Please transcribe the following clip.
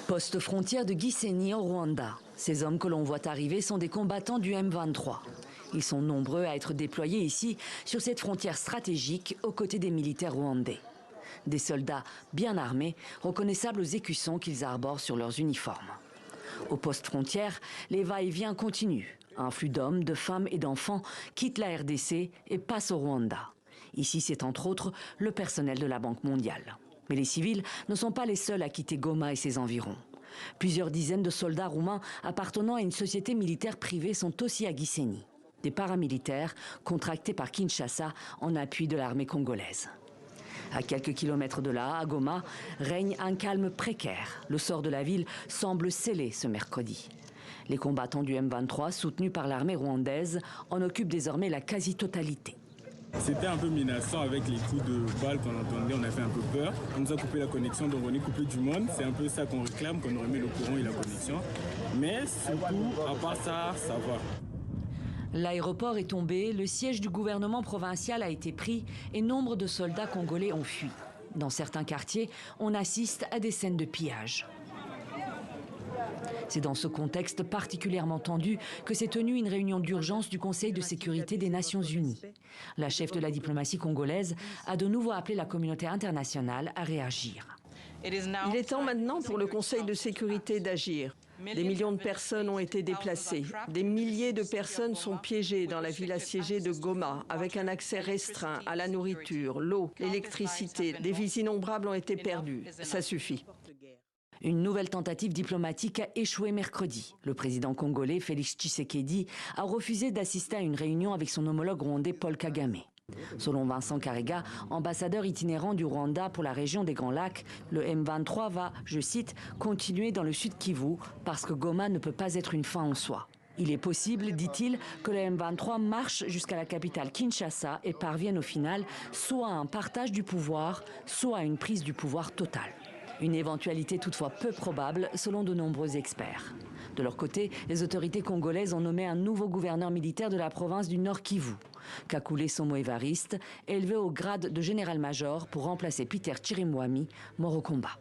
Poste frontière de Gisenyi au Rwanda. Ces hommes que l'on voit arriver sont des combattants du M23. Ils sont nombreux à être déployés ici, sur cette frontière stratégique, aux côtés des militaires rwandais. Des soldats bien armés, reconnaissables aux écussons qu'ils arborent sur leurs uniformes. Au poste frontière, les va-et-vient continuent. Un flux d'hommes, de femmes et d'enfants quitte la RDC et passe au Rwanda. Ici, c'est entre autres le personnel de la Banque mondiale. Mais les civils ne sont pas les seuls à quitter Goma et ses environs. Plusieurs dizaines de soldats roumains appartenant à une société militaire privée sont aussi à Gisenyi. Des paramilitaires contractés par Kinshasa en appui de l'armée congolaise. À quelques kilomètres de là, à Goma, règne un calme précaire. Le sort de la ville semble scellé ce mercredi. Les combattants du M23, soutenus par l'armée rwandaise, en occupent désormais la quasi-totalité. C'était un peu menaçant avec les coups de balles qu'on entendait, on a fait un peu peur. On nous a coupé la connexion, donc on est coupé du monde. C'est un peu ça qu'on réclame, qu'on remet le courant et la connexion. Mais surtout, à part ça, ça va. L'aéroport est tombé, le siège du gouvernement provincial a été pris et nombre de soldats congolais ont fui. Dans certains quartiers, on assiste à des scènes de pillage. C'est dans ce contexte particulièrement tendu que s'est tenue une réunion d'urgence du Conseil de sécurité des Nations Unies. La chef de la diplomatie congolaise a de nouveau appelé la communauté internationale à réagir. Il est temps maintenant pour le Conseil de sécurité d'agir. Des millions de personnes ont été déplacées. Des milliers de personnes sont piégées dans la ville assiégée de Goma, avec un accès restreint à la nourriture, l'eau, l'électricité. Des vies innombrables ont été perdues. Ça suffit. Une nouvelle tentative diplomatique a échoué mercredi. Le président congolais Félix Tshisekedi a refusé d'assister à une réunion avec son homologue rwandais Paul Kagame. Selon Vincent Karega, ambassadeur itinérant du Rwanda pour la région des Grands Lacs, le M23 va, je cite, « continuer dans le sud Kivu parce que Goma ne peut pas être une fin en soi ». Il est possible, dit-il, que le M23 marche jusqu'à la capitale Kinshasa et parvienne au final soit à un partage du pouvoir, soit à une prise du pouvoir totale. Une éventualité toutefois peu probable selon de nombreux experts. De leur côté, les autorités congolaises ont nommé un nouveau gouverneur militaire de la province du Nord Kivu, Kakule Somo-Évariste, élevé au grade de général-major pour remplacer Peter Chirimwami, mort au combat.